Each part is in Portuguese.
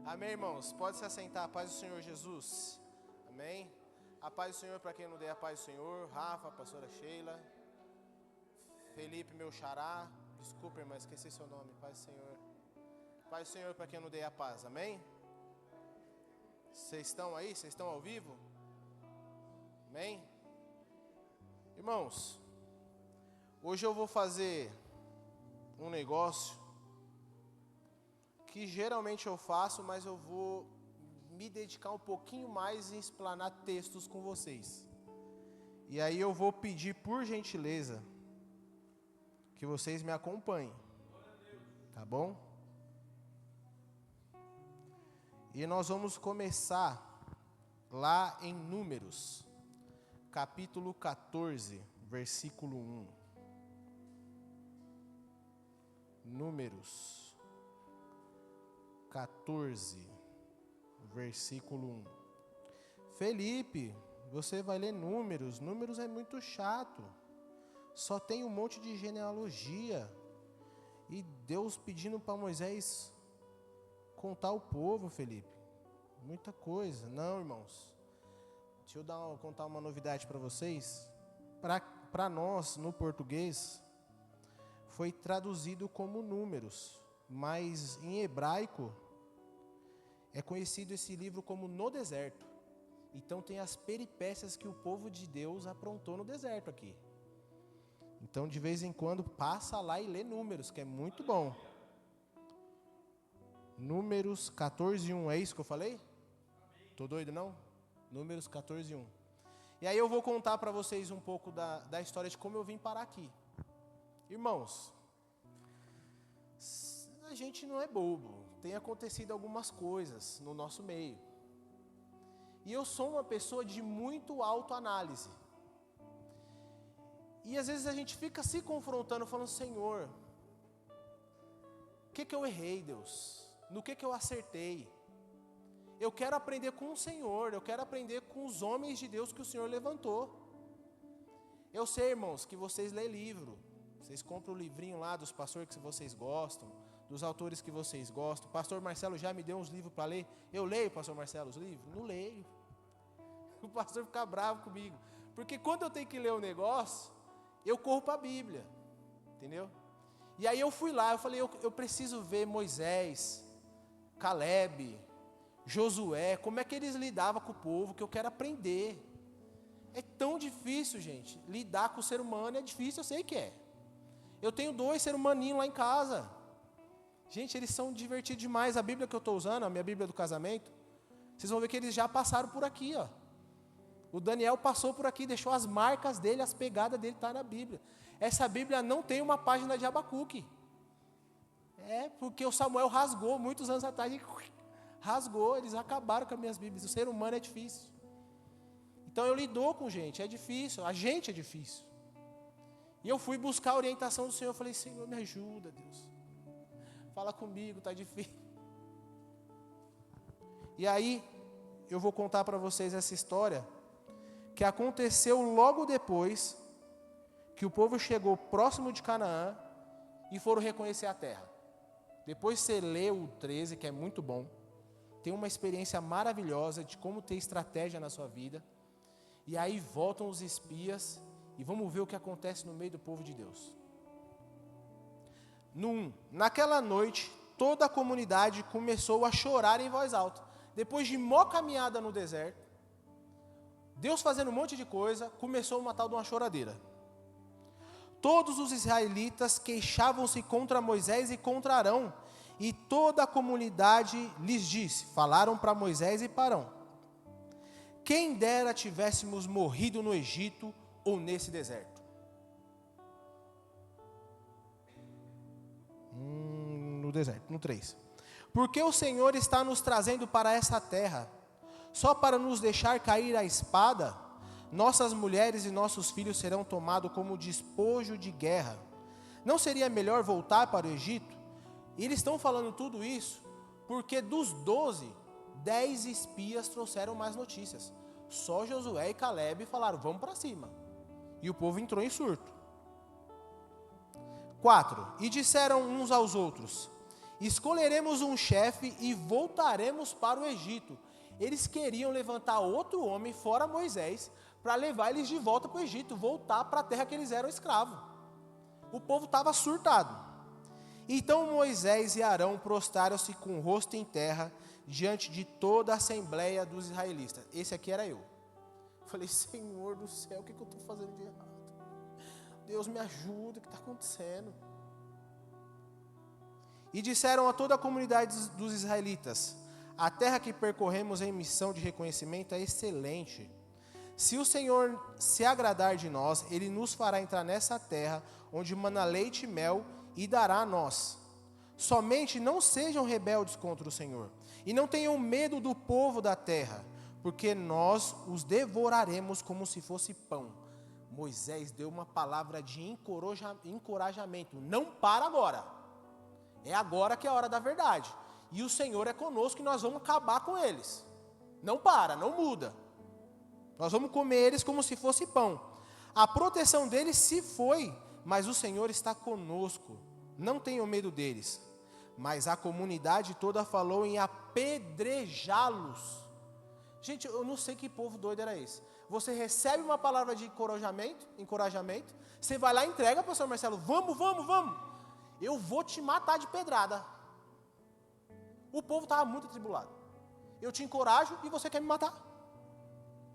Amém, irmãos? Pode se assentar. A paz do Senhor Jesus. Amém? A paz do Senhor para quem não dê a paz do Senhor. Rafa, a pastora Sheila. Felipe, meu xará. Desculpa, irmão, esqueci seu nome. Paz do Senhor. Paz do Senhor para quem não dê a paz. Amém? Vocês estão aí? Vocês estão ao vivo? Amém? Irmãos, hoje eu vou fazer um negócio que geralmente eu faço, mas eu vou me dedicar um pouquinho mais em explanar textos com vocês. E aí eu vou pedir, por gentileza, que vocês me acompanhem. Tá bom? E nós vamos começar lá em Números, capítulo 14, versículo 1. Números 14, versículo 1. Felipe, você vai ler Números. Números é muito chato. Só tem um monte de genealogia. E Deus pedindo para Moisés contar o povo, Felipe. Muita coisa. Não, irmãos. Deixa eu contar uma novidade para vocês. Para nós, no português, foi traduzido como Números. Mas em hebraico é conhecido esse livro como No Deserto. Então tem as peripécias que o povo de Deus aprontou no deserto aqui. Então de vez em quando passa lá e lê Números, que é muito bom. Números 14, 1, é isso que eu falei? Tô doido não? Números 14, 1. E aí eu vou contar para vocês um pouco da história de como eu vim parar aqui. Irmãos, a gente não é bobo, tem acontecido algumas coisas no nosso meio. E eu sou uma pessoa de muito autoanálise. E às vezes a gente fica se confrontando, falando, Senhor, o que eu errei, Deus? No que eu acertei? Eu quero aprender com o Senhor, eu quero aprender com os homens de Deus que o Senhor levantou. Eu sei, irmãos, que vocês lêem livro, vocês compram o livrinho lá dos pastores que vocês gostam, dos autores que vocês gostam. O pastor Marcelo já me deu uns livros para ler. Eu leio, pastor Marcelo, os livros? Não leio. O pastor fica bravo comigo. Porque quando eu tenho que ler um negócio, eu corro para a Bíblia. Entendeu? E aí eu fui lá, eu falei, eu preciso ver Moisés, Caleb, Josué, como é que eles lidavam com o povo, que eu quero aprender. É tão difícil, gente. Lidar com o ser humano é difícil, eu sei que é. Eu tenho 2 seres humaninhos lá em casa. Gente, eles são divertidos demais. A Bíblia que eu estou usando, a minha Bíblia do casamento, vocês vão ver que eles já passaram por aqui, ó. O Daniel passou por aqui, deixou as marcas dele, as pegadas dele, está na Bíblia. Essa Bíblia não tem uma página de Abacuque. É, porque o Samuel rasgou, muitos anos atrás, ele rasgou, eles acabaram com as minhas Bíblias. O ser humano é difícil. Então eu lido com gente, é difícil, a gente é difícil. E eu fui buscar a orientação do Senhor, eu falei, Senhor, me ajuda, Deus. Fala comigo, está difícil. E aí, eu vou contar para vocês essa história, que aconteceu logo depois que o povo chegou próximo de Canaã e foram reconhecer a terra. Depois você lê o 13, que é muito bom, tem uma experiência maravilhosa de como ter estratégia na sua vida, e aí voltam os espias, e vamos ver o que acontece no meio do povo de Deus. No 1, naquela noite, toda a comunidade começou a chorar em voz alta. Depois de mó caminhada no deserto, Deus fazendo um monte de coisa, começou uma tal de uma choradeira. Todos os israelitas queixavam-se contra Moisés e contra Arão, e toda a comunidade lhes disse, falaram para Moisés e para Arão, quem dera tivéssemos morrido no Egito ou nesse deserto. No deserto, no 3. Porque o Senhor está nos trazendo para essa terra, só para nos deixar cair a espada, nossas mulheres e nossos filhos serão tomados como despojo de guerra. Não seria melhor voltar para o Egito? E eles estão falando tudo isso, porque dos 12, 10 espias trouxeram mais notícias. Só Josué e Caleb falaram, vamos para cima. E o povo entrou em surto. 4. E disseram uns aos outros, escolheremos um chefe e voltaremos para o Egito. Eles queriam levantar outro homem, fora Moisés, para levar eles de volta para o Egito, voltar para a terra que eles eram escravos. O povo estava surtado. Então Moisés e Arão prostraram-se com o rosto em terra, diante de toda a assembleia dos israelitas. Esse aqui era eu. Falei, Senhor do céu, o que eu estou fazendo de errado? Deus me ajuda, o que está acontecendo? E disseram a toda a comunidade dos israelitas, a terra que percorremos em missão de reconhecimento é excelente. Se o Senhor se agradar de nós, Ele nos fará entrar nessa terra, onde mana leite e mel, e dará a nós. Somente não sejam rebeldes contra o Senhor, e não tenham medo do povo da terra, porque nós os devoraremos como se fosse pão. Moisés deu uma palavra de encorajamento. Não para agora. É agora que é a hora da verdade. E o Senhor é conosco e nós vamos acabar com eles. Não para, não muda. Nós vamos comer eles como se fosse pão. A proteção deles se foi, mas o Senhor está conosco. Não tenham medo deles. Mas a comunidade toda falou em apedrejá-los. Gente, eu não sei que povo doido era esse. Você recebe uma palavra de encorajamento, você vai lá e entrega, pastor Marcelo, vamos. Eu vou te matar de pedrada. O povo estava muito atribulado. Eu te encorajo e você quer me matar.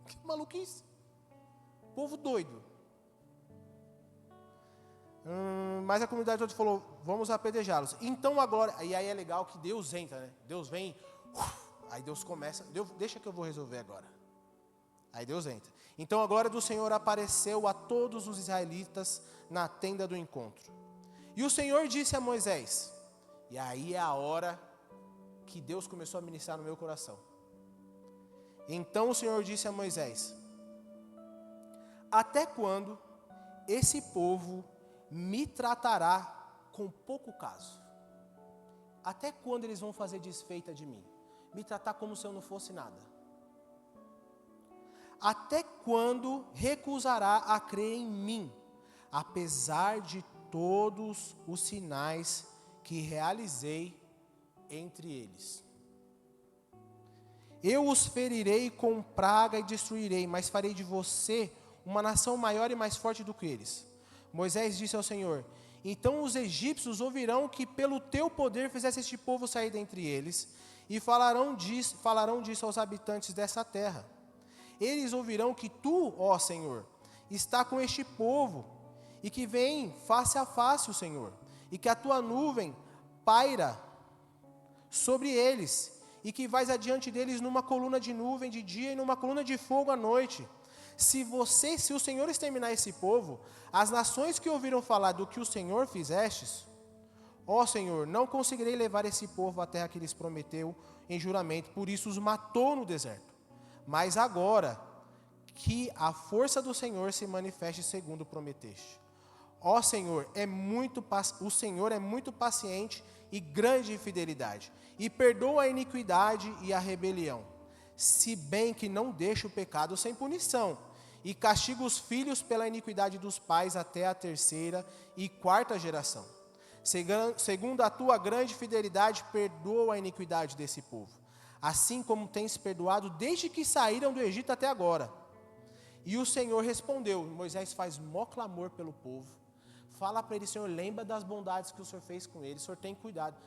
Que maluquice. Povo doido. Mas a comunidade toda falou, vamos apedrejá-los. Então agora, e aí é legal que Deus entra, né? Deus vem, aí Deus começa, deixa que eu vou resolver agora. Aí Deus entra. Então a glória do Senhor apareceu a todos os israelitas na tenda do encontro. E o Senhor disse a Moisés, e aí é a hora que Deus começou a ministrar no meu coração. Então o Senhor disse a Moisés, até quando esse povo me tratará com pouco caso? Até quando eles vão fazer desfeita de mim? Me tratar como se eu não fosse nada? Até quando recusará a crer em mim, apesar de todos os sinais que realizei entre eles? Eu os ferirei com praga e destruirei, mas farei de você uma nação maior e mais forte do que eles. Moisés disse ao Senhor, então os egípcios ouvirão que pelo teu poder fizesse este povo sair dentre eles, e falarão disso aos habitantes dessa terra. Eles ouvirão que tu, ó Senhor, está com este povo, e que vem face a face o Senhor, e que a tua nuvem paira sobre eles, e que vais adiante deles numa coluna de nuvem de dia e numa coluna de fogo à noite. Se o Senhor exterminar esse povo, as nações que ouviram falar do que o Senhor fizestes, ó Senhor, não conseguirei levar esse povo à terra que lhes prometeu em juramento, por isso os matou no deserto. Mas agora, que a força do Senhor se manifeste segundo prometeste. Ó Senhor, o Senhor é muito paciente e grande em fidelidade, e perdoa a iniquidade e a rebelião, se bem que não deixa o pecado sem punição, e castiga os filhos pela iniquidade dos pais até a 3ª e 4ª geração. Segundo a tua grande fidelidade, perdoa a iniquidade desse povo, assim como tens perdoado desde que saíram do Egito até agora. E o Senhor respondeu, Moisés faz mó clamor pelo povo, fala para ele, Senhor, lembra das bondades que o Senhor fez com eles, o Senhor tem cuidado.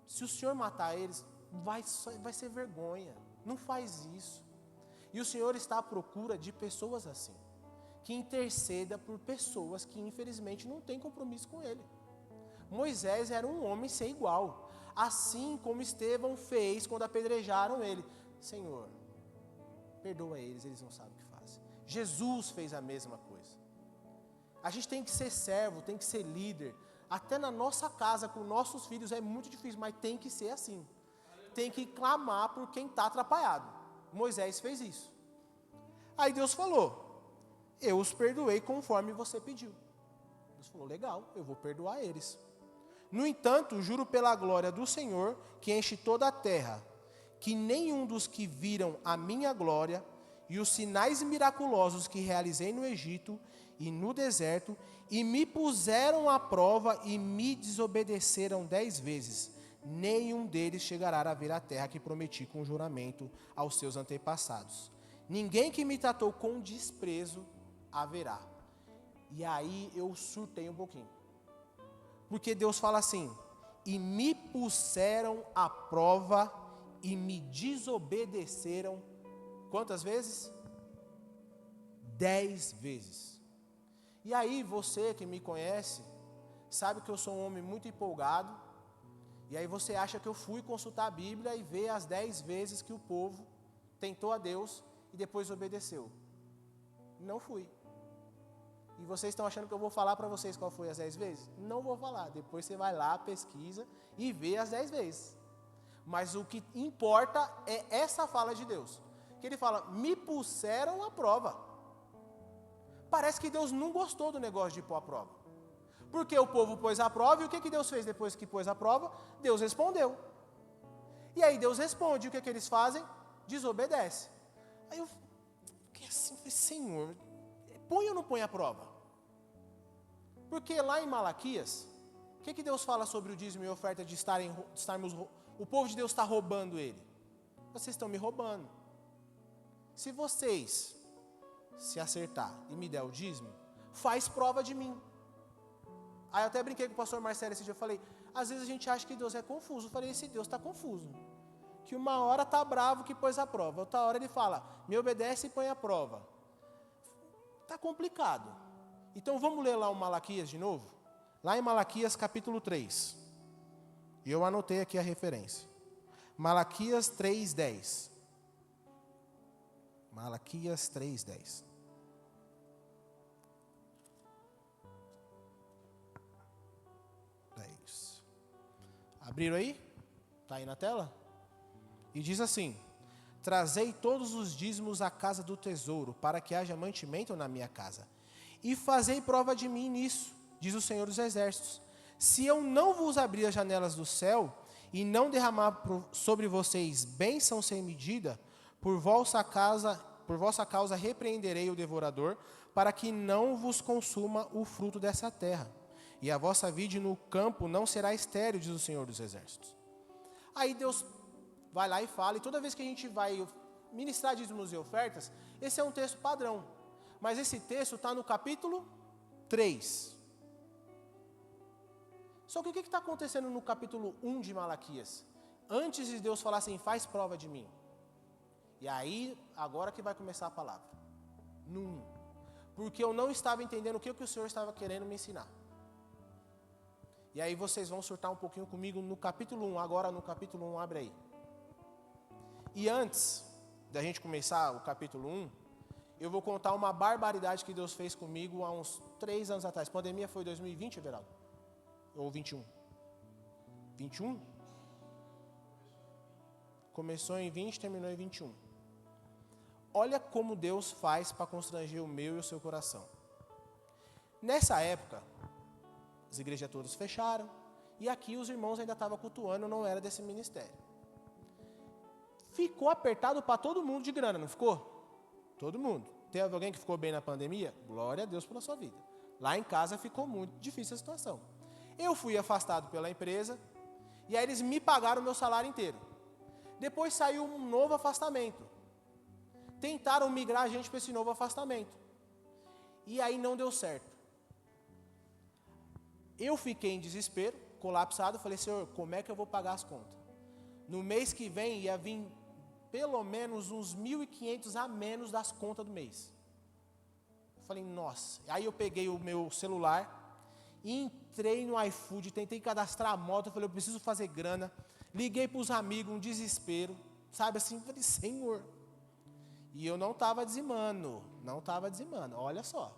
Se o Senhor matar eles, vai ser vergonha, não faz isso. E o Senhor está à procura de pessoas assim, que interceda por pessoas que infelizmente não têm compromisso com Ele. Moisés era um homem sem igual, assim como Estevão fez quando apedrejaram ele. Senhor, perdoa eles não sabem o que fazem. Jesus fez a mesma coisa. A gente tem que ser servo, tem que ser líder. Até na nossa casa, com nossos filhos, é muito difícil, mas tem que ser assim. Tem que clamar por quem está atrapalhado. Moisés fez isso. Aí Deus falou, eu os perdoei conforme você pediu. Deus falou, legal, eu vou perdoar eles. No entanto, juro pela glória do Senhor, que enche toda a terra, que nenhum dos que viram a minha glória e os sinais miraculosos que realizei no Egito e no deserto, e me puseram à prova e me desobedeceram 10 vezes, nenhum deles chegará a ver a terra que prometi com juramento aos seus antepassados. Ninguém que me tratou com desprezo haverá. E aí eu surtei um pouquinho. Porque Deus fala assim: e me puseram à prova e me desobedeceram. Quantas vezes? 10 vezes. E aí você que me conhece, sabe que eu sou um homem muito empolgado. E aí você acha que eu fui consultar a Bíblia e ver as 10 vezes que o povo tentou a Deus e depois obedeceu. Não fui. E vocês estão achando que eu vou falar para vocês qual foi as 10 vezes? Não vou falar. Depois você vai lá, pesquisa e vê as 10 vezes. Mas o que importa é essa fala de Deus. Que ele fala, me puseram à prova. Parece que Deus não gostou do negócio de pôr à prova. Porque o povo pôs à prova, e o que Deus fez depois que pôs à prova? Deus respondeu. E aí Deus responde, e o que eles fazem? Desobedece. Aí eu fiquei assim, Senhor, põe ou não põe à prova? Porque lá em Malaquias, o que Deus fala sobre o dízimo e oferta de estarmos, o povo de Deus está roubando ele? Vocês estão me roubando. Se vocês se acertar e me der o dízimo, faz prova de mim. Aí eu até brinquei com o pastor Marcelo esse dia, eu falei, às vezes a gente acha que Deus é confuso. Eu falei, esse Deus está confuso. Que uma hora está bravo que pôs a prova, outra hora ele fala, me obedece e põe a prova. Está complicado. Então vamos ler lá o Malaquias de novo? Lá em Malaquias capítulo 3. E eu anotei aqui a referência. Malaquias 3:10. Malaquias 3:10. É isso. Abriram aí? Está aí na tela? E diz assim: trazei todos os dízimos à casa do tesouro, para que haja mantimento na minha casa. E fazei prova de mim nisso, diz o Senhor dos Exércitos. Se eu não vos abrir as janelas do céu, e não derramar sobre vocês bênção sem medida, por vossa causa repreenderei o devorador, para que não vos consuma o fruto dessa terra. E a vossa vide no campo não será estéril, diz o Senhor dos Exércitos. Aí Deus vai lá e fala, e toda vez que a gente vai ministrar dízimos e ofertas, esse é um texto padrão. Mas esse texto está no capítulo 3. Só que o que está acontecendo no capítulo 1 de Malaquias? Antes de Deus falar assim, faz prova de mim. E aí, agora que vai começar a palavra. No 1. Porque eu não estava entendendo o que o Senhor estava querendo me ensinar. E aí vocês vão surtar um pouquinho comigo no capítulo 1. Agora no capítulo 1, abre aí. E antes da gente começar o capítulo 1, eu vou contar uma barbaridade que Deus fez comigo há uns 3 anos atrás. A pandemia foi 2020, Everaldo? Ou 21? 21? Começou em 20, terminou em 21. Olha como Deus faz para constranger o meu e o seu coração. Nessa época, as igrejas todas fecharam, e aqui os irmãos ainda estavam cultuando, não era desse ministério. Ficou apertado para todo mundo de grana, não ficou? Todo mundo. Teve alguém que ficou bem na pandemia? Glória a Deus pela sua vida. Lá em casa ficou muito difícil a situação. Eu fui afastado pela empresa, e aí eles me pagaram o meu salário inteiro. Depois saiu um novo afastamento. Tentaram migrar a gente para esse novo afastamento. E aí não deu certo. Eu fiquei em desespero, colapsado, falei, Senhor, como é que eu vou pagar as contas? No mês que vem ia vir pelo menos uns 1.500 a menos das contas do mês. Eu falei, nossa. Aí eu peguei o meu celular, entrei no iFood, tentei cadastrar a moto, eu falei, eu preciso fazer grana. Liguei para os amigos, um desespero, sabe assim, falei, Senhor. E eu não estava dizimando, olha só.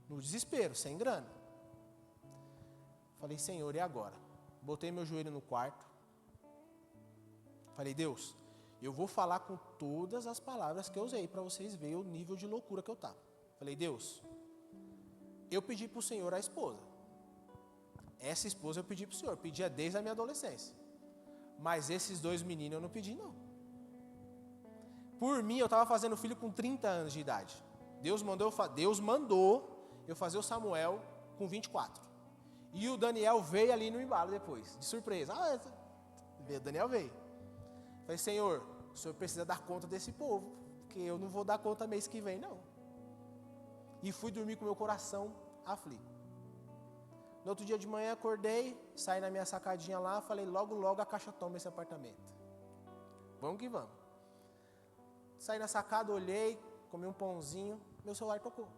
No desespero, sem grana. Falei, Senhor, e agora? Botei meu joelho no quarto. Falei, Deus, eu vou falar com todas as palavras que eu usei para vocês verem o nível de loucura que eu estava. Falei, Deus, eu pedi para o Senhor a esposa. Essa esposa eu pedi para o Senhor, pedia desde a minha adolescência. Mas esses 2 meninos eu não pedi, não. Por mim, eu estava fazendo filho com 30 anos de idade. Deus mandou eu fazer o Samuel com 24. E o Daniel veio ali no embalo depois, de surpresa. O Daniel veio. Falei, Senhor, o Senhor precisa dar conta desse povo, porque eu não vou dar conta mês que vem, não. E fui dormir com meu coração aflito. No outro dia de manhã, acordei, saí na minha sacadinha lá, falei, logo, logo a Caixa toma esse apartamento. Vamos que vamos. Saí na sacada, olhei, comi um pãozinho, meu celular tocou.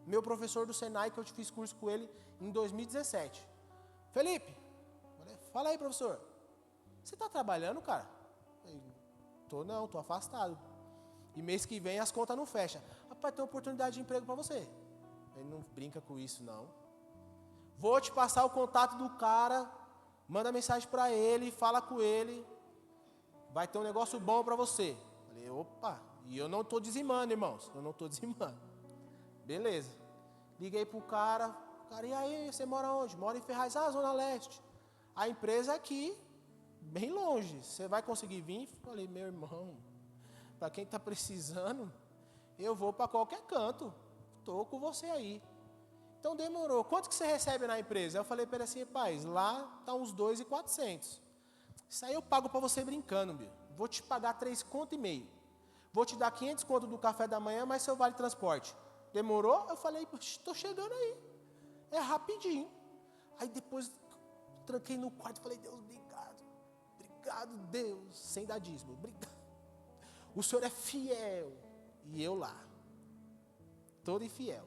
Meu professor do Senai, que eu fiz curso com ele em 2017. Felipe, fala aí, professor. Você está trabalhando, cara? Tô afastado. E mês que vem as contas não fecham. Rapaz, tem oportunidade de emprego para você. Ele não brinca com isso, não. Vou te passar o contato do cara, manda mensagem para ele, fala com ele. Vai ter um negócio bom para você. Falei, opa, e eu não estou dizimando, irmãos. Eu não estou dizimando. Beleza. Liguei pro cara, e aí, você mora onde? Mora em Ferraz, Zona Leste. A empresa aqui, bem longe. Você vai conseguir vir? Falei, meu irmão, para quem está precisando, eu vou para qualquer canto. Estou com você aí. Então demorou. Quanto que você recebe na empresa? Eu falei para ele assim, rapaz, lá está uns 2.400. Isso aí eu pago para você brincando, meu. Vou te pagar 3,5 conto. Vou te dar 500 conto do café da manhã, mas seu vale transporte. Demorou? Eu falei, estou chegando aí. É rapidinho. Aí depois, tranquei no quarto e falei, Deus, obrigado. Obrigado, Deus. Sem dar dízimo. Obrigado. O Senhor é fiel. E eu lá. Todo infiel.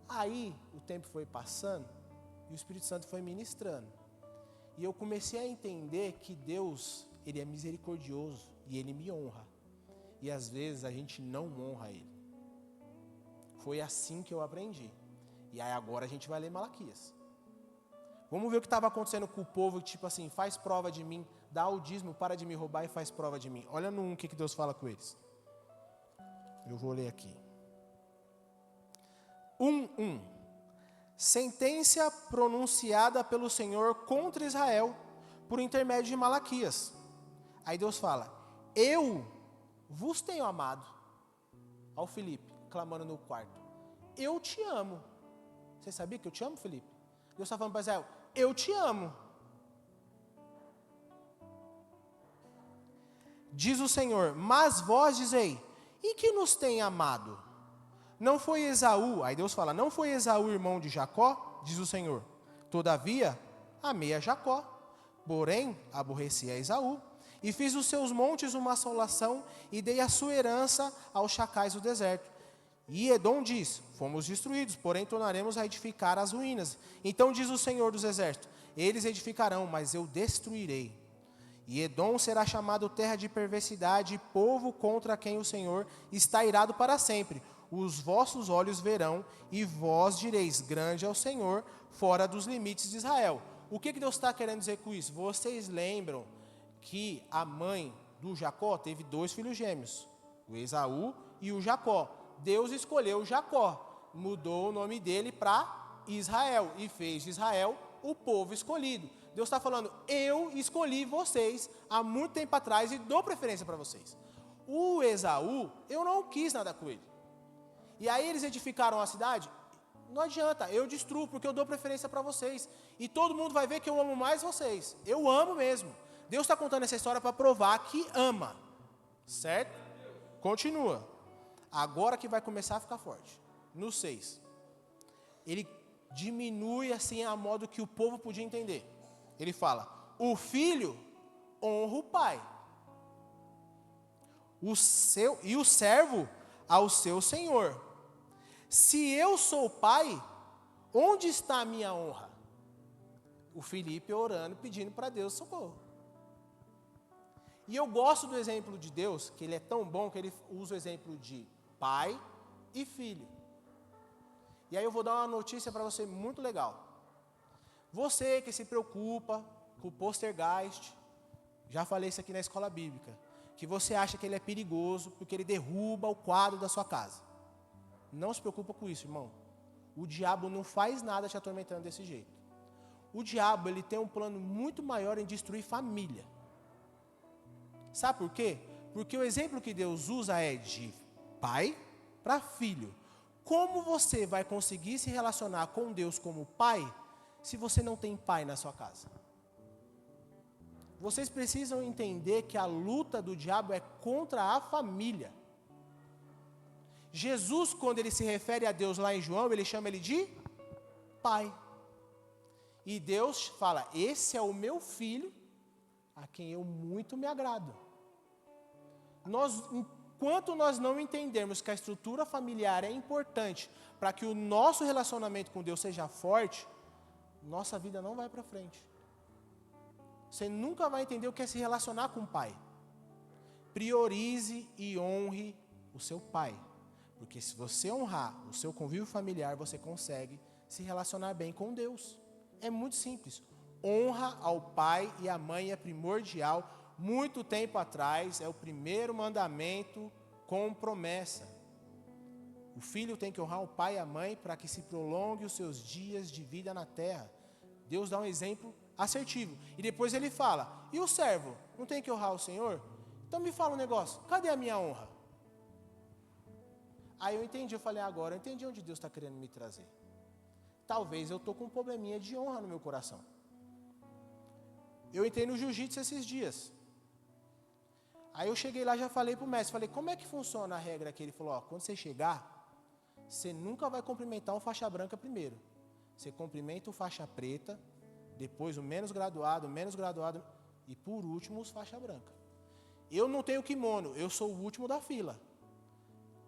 Aí, o tempo foi passando e o Espírito Santo foi ministrando. E eu comecei a entender que Deus, Ele é misericordioso e Ele me honra. E às vezes a gente não honra Ele. Foi assim que eu aprendi. E aí agora a gente vai ler Malaquias. Vamos ver o que estava acontecendo com o povo, tipo assim, faz prova de mim, dá o dízimo, para de me roubar e faz prova de mim. Olha no 1 o que Deus fala com eles. Eu vou ler aqui. 1:1. Sentença pronunciada pelo Senhor contra Israel por intermédio de Malaquias. Aí Deus fala, eu vos tenho amado. Ao Felipe, clamando no quarto. Eu te amo. Você sabia que eu te amo, Felipe? Deus está falando para Israel, eu te amo. Diz o Senhor, mas vós dizei, e que nos tem amado? Não foi Esaú, aí Deus fala, não foi Esaú irmão de Jacó? Diz o Senhor. Todavia, amei a Jacó, porém aborreci a Esaú, e fiz dos seus montes uma assolação, e dei a sua herança aos chacais do deserto. E Edom diz, fomos destruídos, porém tornaremos a edificar as ruínas. Então diz o Senhor dos exércitos, eles edificarão, mas eu destruirei. E Edom será chamado terra de perversidade, povo contra quem o Senhor está irado para sempre. Os vossos olhos verão, e vós direis, grande é o Senhor, fora dos limites de Israel. O que Deus está querendo dizer com isso? Vocês lembram que a mãe do Jacó teve 2 filhos gêmeos, o Esaú e o Jacó. Deus escolheu Jacó, mudou o nome dele para Israel, e fez de Israel o povo escolhido. Deus está falando, eu escolhi vocês há muito tempo atrás e dou preferência para vocês. O Esaú, eu não quis nada com ele. E aí eles edificaram a cidade, não adianta, eu destruo porque eu dou preferência para vocês. E todo mundo vai ver que eu amo mais vocês. Eu amo mesmo. Deus está contando essa história para provar que ama. Certo? Continua. Agora que vai começar a ficar forte. No 6. Ele diminui assim a modo que o povo podia entender. Ele fala, o filho honra o pai. E o servo ao seu senhor. Se eu sou pai, onde está a minha honra? O Felipe orando, pedindo para Deus socorro. E eu gosto do exemplo de Deus, que ele é tão bom que ele usa o exemplo de pai e filho. E aí eu vou dar uma notícia para você muito legal. Você que se preocupa com o poltergeist, já falei isso aqui na escola bíblica, que você acha que ele é perigoso porque ele derruba o quadro da sua casa. Não se preocupa com isso, irmão. O diabo não faz nada te atormentando desse jeito. O diabo, ele tem um plano muito maior em destruir família. Sabe por quê? Porque o exemplo que Deus usa é de pai para filho. Como você vai conseguir se relacionar com Deus como pai, se você não tem pai na sua casa? Vocês precisam entender que a luta do diabo é contra a família. Jesus, quando ele se refere a Deus lá em João, ele chama ele de pai. E Deus fala, esse é o meu filho, a quem eu muito me agrado. Enquanto nós não entendermos que a estrutura familiar é importante para que o nosso relacionamento com Deus seja forte, nossa vida não vai para frente. Você nunca vai entender o que é se relacionar com o pai. Priorize e honre o seu pai. Porque se você honrar o seu convívio familiar, você consegue se relacionar bem com Deus. É muito simples. Honra ao pai e à mãe é primordial. Muito tempo atrás, é o primeiro mandamento com promessa. O filho tem que honrar o pai e a mãe para que se prolongue os seus dias de vida na terra. Deus dá um exemplo assertivo. E depois ele fala, e o servo? Não tem que honrar o Senhor? Então me fala um negócio, cadê a minha honra? Aí eu entendi, eu falei, agora eu entendi onde Deus está querendo me trazer. Talvez eu estou com um probleminha de honra no meu coração. Eu entrei no jiu-jitsu esses dias. Aí eu cheguei lá, já falei para o mestre, falei, como é que funciona a regra aqui? Ele falou, quando você chegar, você nunca vai cumprimentar um faixa branca primeiro. Você cumprimenta o faixa preta, depois o menos graduado, e por último os faixa branca. Eu não tenho kimono, eu sou o último da fila.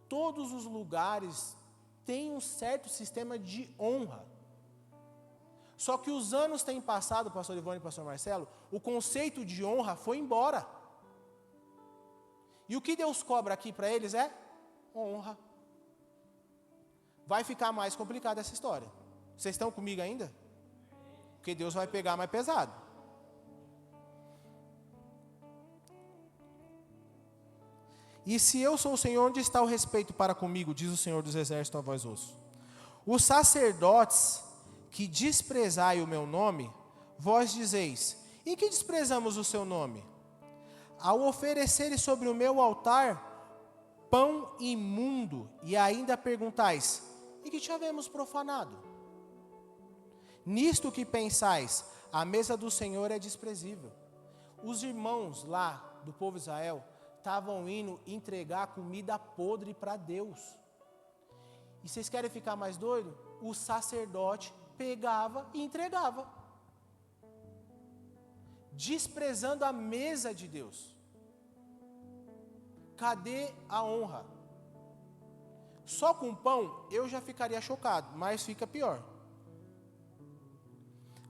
Todos os lugares têm um certo sistema de honra. Só que os anos têm passado, pastor Ivone e pastor Marcelo, o conceito de honra foi embora. E o que Deus cobra aqui para eles é honra. Vai ficar mais complicada essa história. Vocês estão comigo ainda? Porque Deus vai pegar mais pesado. E se eu sou o Senhor, onde está o respeito para comigo, diz o Senhor dos Exércitos a vós outros? Os sacerdotes que desprezai o meu nome, vós dizeis, em que desprezamos o seu nome? Ao ofereceres sobre o meu altar pão imundo, e ainda perguntais, e que te havemos profanado? Nisto que pensais, a mesa do Senhor é desprezível. Os irmãos lá do povo de Israel estavam indo entregar comida podre para Deus. E vocês querem ficar mais doido? O sacerdote pegava e entregava, desprezando a mesa de Deus. Cadê a honra? Só com pão eu já ficaria chocado, mas fica pior.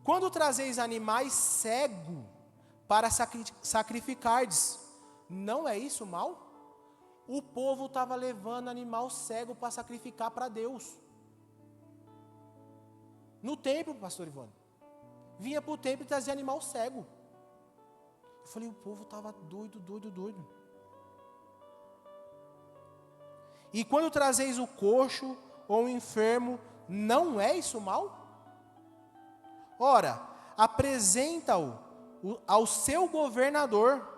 Quando trazeis animais cegos para sacrificardes, não é isso mal? O povo estava levando animal cego para sacrificar para Deus. No templo, pastor Ivone. Vinha para o templo e trazia animal cego. Eu falei, o povo estava doido. E quando trazeis o coxo ou o enfermo, não é isso mal? Ora, apresenta-o ao seu governador.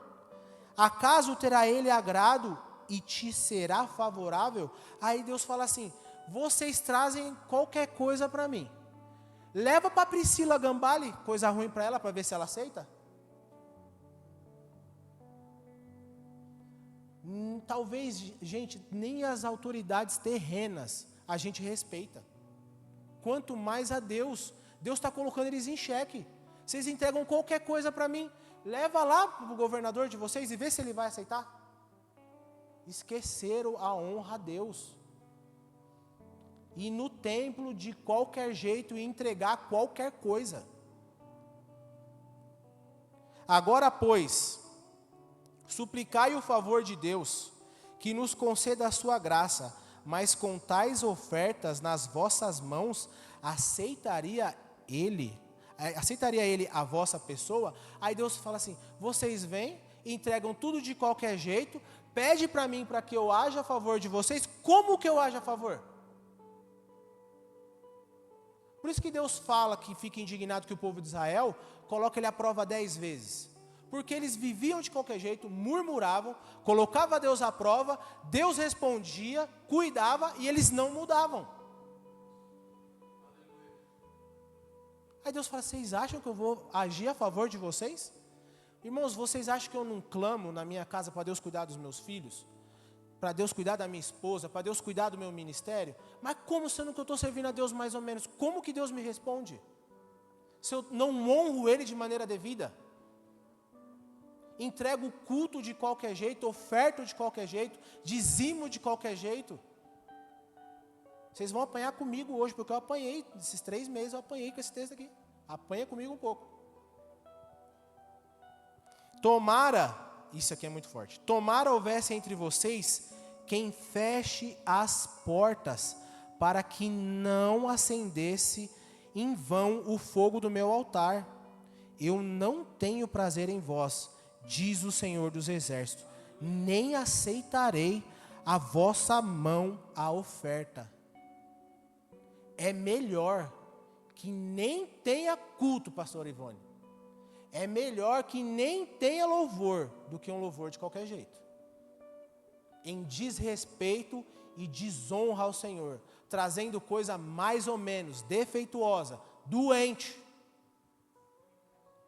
Acaso terá ele agrado e te será favorável? Aí Deus fala assim, vocês trazem qualquer coisa para mim. Leva para Priscila Gambale, coisa ruim para ela, para ver se ela aceita. Talvez, gente, nem as autoridades terrenas a gente respeita. Quanto mais a Deus. Deus está colocando eles em xeque. Vocês entregam qualquer coisa para mim. Leva lá para o governador de vocês e vê se ele vai aceitar. Esqueceram a honra a Deus. E no templo de qualquer jeito entregar qualquer coisa. Agora, pois, suplicai o favor de Deus, que nos conceda a sua graça, mas com tais ofertas nas vossas mãos, aceitaria ele a vossa pessoa? Aí Deus fala assim, vocês vêm, entregam tudo de qualquer jeito, pede para mim para que eu haja a favor de vocês, como que eu haja a favor? Por isso que Deus fala que fica indignado que o povo de Israel coloca ele à prova 10 vezes. Porque eles viviam de qualquer jeito, murmuravam, colocavam Deus à prova, Deus respondia, cuidava e eles não mudavam. Aí Deus fala, vocês acham que eu vou agir a favor de vocês? Irmãos, vocês acham que eu não clamo na minha casa para Deus cuidar dos meus filhos? Para Deus cuidar da minha esposa, para Deus cuidar do meu ministério? Mas como sendo que eu estou servindo a Deus mais ou menos? Como que Deus me responde? Se eu não honro Ele de maneira devida? Entrego o culto de qualquer jeito, oferto de qualquer jeito, dizimo de qualquer jeito? Vocês vão apanhar comigo hoje, porque eu apanhei, esses 3 meses eu apanhei com esse texto aqui. Apanha comigo um pouco. Tomara, isso aqui é muito forte, tomara houvesse entre vocês quem feche as portas, para que não acendesse em vão o fogo do meu altar. Eu não tenho prazer em vós, diz o Senhor dos Exércitos, nem aceitarei a vossa mão a oferta. É melhor que nem tenha culto, pastor Ivone. É melhor que nem tenha louvor do que um louvor de qualquer jeito. Em desrespeito e desonra ao Senhor, trazendo coisa mais ou menos defeituosa, doente.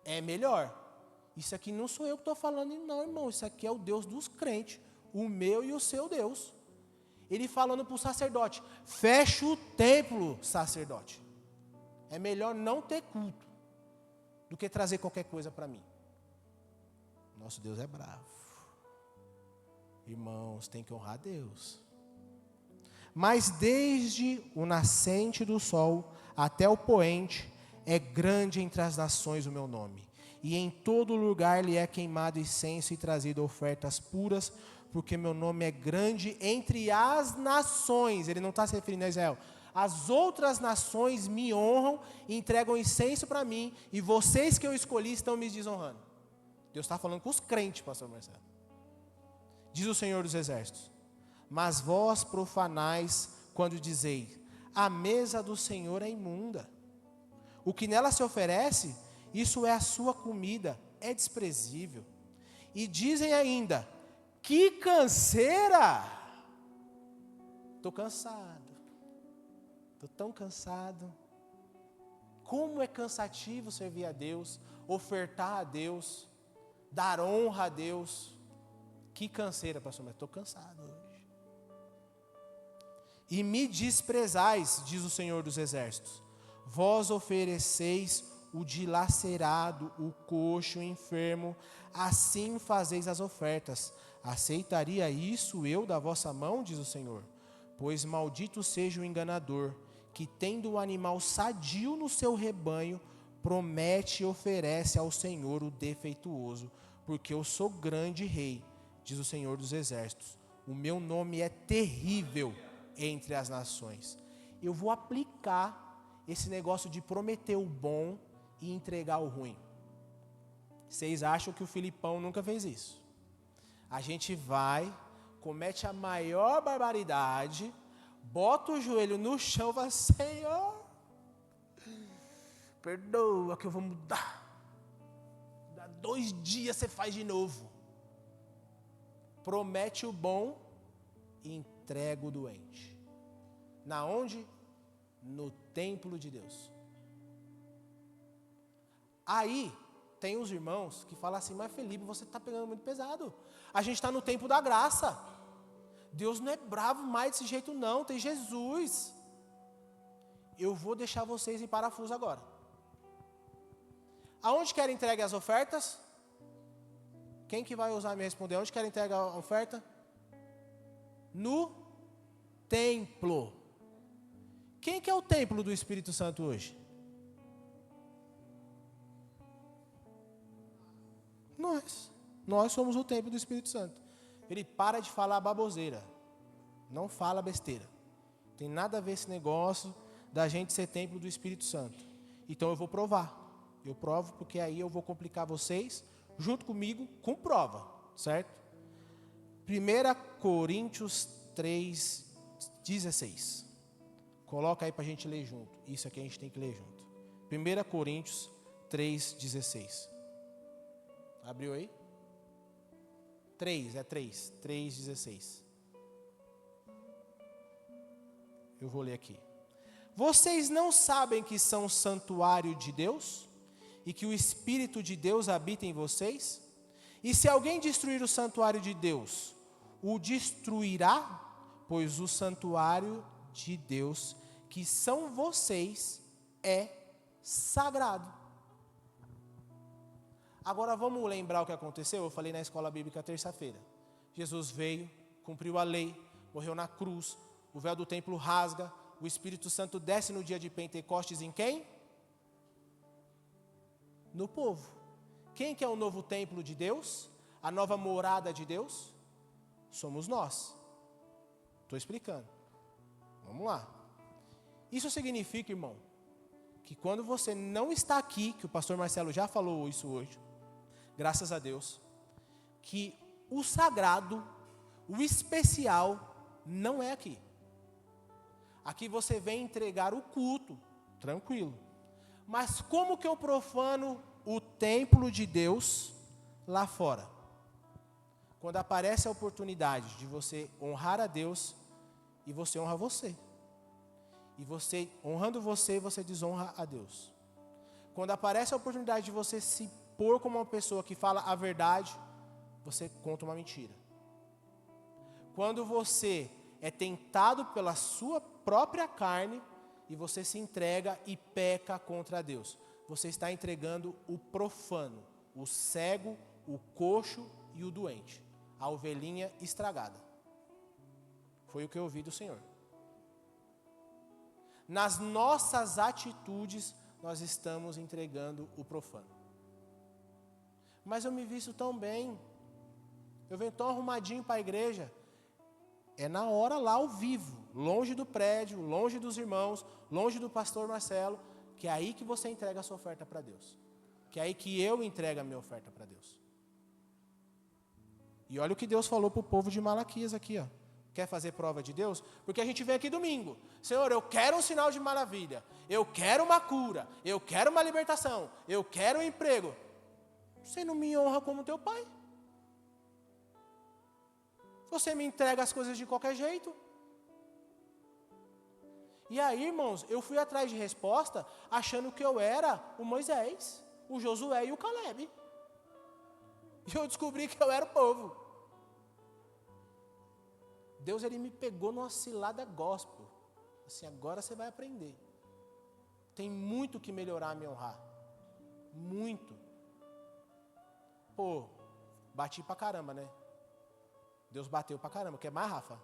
É melhor. Isso aqui não sou eu que estou falando, não, irmão. Isso aqui é o Deus dos crentes, o meu e o seu Deus. Ele falando para o sacerdote, fecha o templo, sacerdote. É melhor não ter culto do que trazer qualquer coisa para mim. Nosso Deus é bravo. Irmãos, tem que honrar Deus. Mas desde o nascente do sol até o poente, é grande entre as nações o meu nome. E em todo lugar lhe é queimado incenso e trazido ofertas puras, porque meu nome é grande entre as nações. Ele não está se referindo a Israel. As outras nações me honram e entregam incenso para mim, e vocês que eu escolhi estão me desonrando. Deus está falando com os crentes, pastor Marcelo. Diz o Senhor dos Exércitos, mas vós profanais quando dizeis, a mesa do Senhor é imunda. O que nela se oferece, isso é a sua comida, é desprezível. E dizem ainda, que canseira! Estou cansado. Estou tão cansado. Como é cansativo servir a Deus, ofertar a Deus, dar honra a Deus. Que canseira, pastor, mas estou cansado hoje. E me desprezais, diz o Senhor dos Exércitos. Vós ofereceis o dilacerado, o coxo, o enfermo, assim fazeis as ofertas. Aceitaria isso eu da vossa mão, diz o Senhor? Pois maldito seja o enganador, que tendo o animal sadio no seu rebanho, promete e oferece ao Senhor o defeituoso, porque eu sou grande rei, diz o Senhor dos Exércitos. O meu nome é terrível entre as nações. Eu vou aplicar esse negócio de prometer o bom e entregar o ruim. Vocês acham que o Filipão nunca fez isso? A gente vai, comete a maior barbaridade, bota o joelho no chão e fala, Senhor, perdoa que eu vou mudar. Dá 2 dias você faz de novo. Promete o bom e entrega o doente. Na onde? No templo de Deus. Aí, tem os irmãos que falam assim, mas Felipe, você está pegando muito pesado. A gente está no tempo da graça. Deus não é bravo mais desse jeito não, tem Jesus. Eu vou deixar vocês em parafuso agora. Aonde quer entregue as ofertas? Quem que vai usar me responder? Onde quer entregar a oferta? No templo. Quem que é o templo do Espírito Santo hoje? Nós somos o templo do Espírito Santo. Ele para de falar baboseira. Não fala besteira. Tem nada a ver esse negócio da gente ser templo do Espírito Santo. Então eu vou provar. Eu provo porque aí eu vou complicar vocês, junto comigo, com prova. Certo? 1 Coríntios 3:16. Coloca aí para a gente ler junto. Isso aqui a gente tem que ler junto. 1 Coríntios 3:16. Abriu aí? 3:16. Eu vou ler aqui. Vocês não sabem que são santuário de Deus? E que o Espírito de Deus habita em vocês? E se alguém destruir o santuário de Deus, o destruirá? Pois o santuário de Deus, que são vocês, é sagrado. Agora vamos lembrar o que aconteceu? Eu falei na escola bíblica terça-feira. Jesus veio, cumpriu a lei, morreu na cruz, o véu do templo rasga, o Espírito Santo desce no dia de Pentecostes em quem? No povo. Quem que é o novo templo de Deus? A nova morada de Deus? Somos nós. Estou explicando. Vamos lá. Isso significa, irmão, que quando você não está aqui, que o pastor Marcelo já falou isso hoje, graças a Deus, que o sagrado, o especial, não é aqui. Aqui você vem entregar o culto, tranquilo. Mas como que eu profano o templo de Deus lá fora? Quando aparece a oportunidade de você honrar a Deus e você honra você. E você, honrando você, você desonra a Deus. Quando aparece a oportunidade de você se pôr como uma pessoa que fala a verdade, você conta uma mentira. Quando você é tentado pela sua própria carne e você se entrega e peca contra Deus, você está entregando o profano, o cego, o coxo e o doente, a ovelhinha estragada. Foi o que eu ouvi do Senhor. Nas nossas atitudes, nós estamos entregando o profano. Mas eu me visto tão bem, eu venho tão arrumadinho para a igreja. É na hora lá ao vivo, longe do prédio, longe dos irmãos, longe do pastor Marcelo, que é aí que você entrega a sua oferta para Deus. Que é aí que eu entrego a minha oferta para Deus. E olha o que Deus falou para o povo de Malaquias aqui, ó. Quer fazer prova de Deus? Porque a gente vem aqui domingo. Senhor, eu quero um sinal de maravilha. Eu quero uma cura. Eu quero uma libertação. Eu quero um emprego. Você não me honra como teu pai? Você me entrega as coisas de qualquer jeito. E aí, irmãos, eu fui atrás de resposta achando que eu era o Moisés, o Josué e o Caleb. E eu descobri que eu era o povo. Deus, ele me pegou numa cilada gospel. Assim, agora você vai aprender. Tem muito que melhorar a me honrar. Muito. Pô, bati pra caramba, né? Deus bateu pra caramba. Quer mais, Rafa?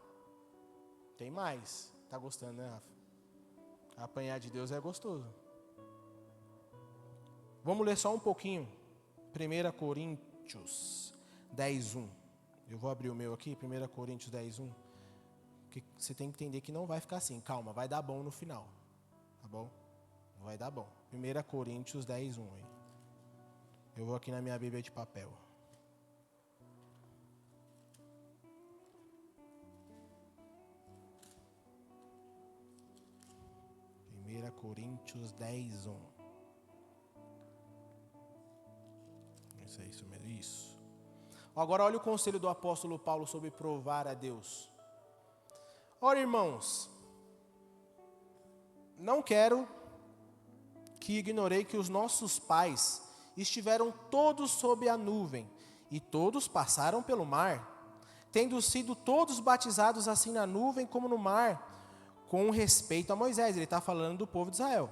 Tem mais. Tá gostando, né, Rafa? Apanhar de Deus é gostoso. Vamos ler só um pouquinho. 1 Coríntios 10:1. Eu vou abrir o meu aqui, 1 Coríntios 10:1. Porque você tem que entender que não vai ficar assim. Calma, vai dar bom no final. Tá bom? Vai dar bom. 1 Coríntios 10:1. Eu vou aqui na minha Bíblia de papel. Coríntios 10:1. Isso mesmo. Isso. Agora olha o conselho do apóstolo Paulo sobre provar a Deus. Ora, irmãos, não quero que ignorei que os nossos pais estiveram todos sob a nuvem e todos passaram pelo mar, tendo sido todos batizados assim na nuvem como no mar, com respeito a Moisés. Ele está falando do povo de Israel.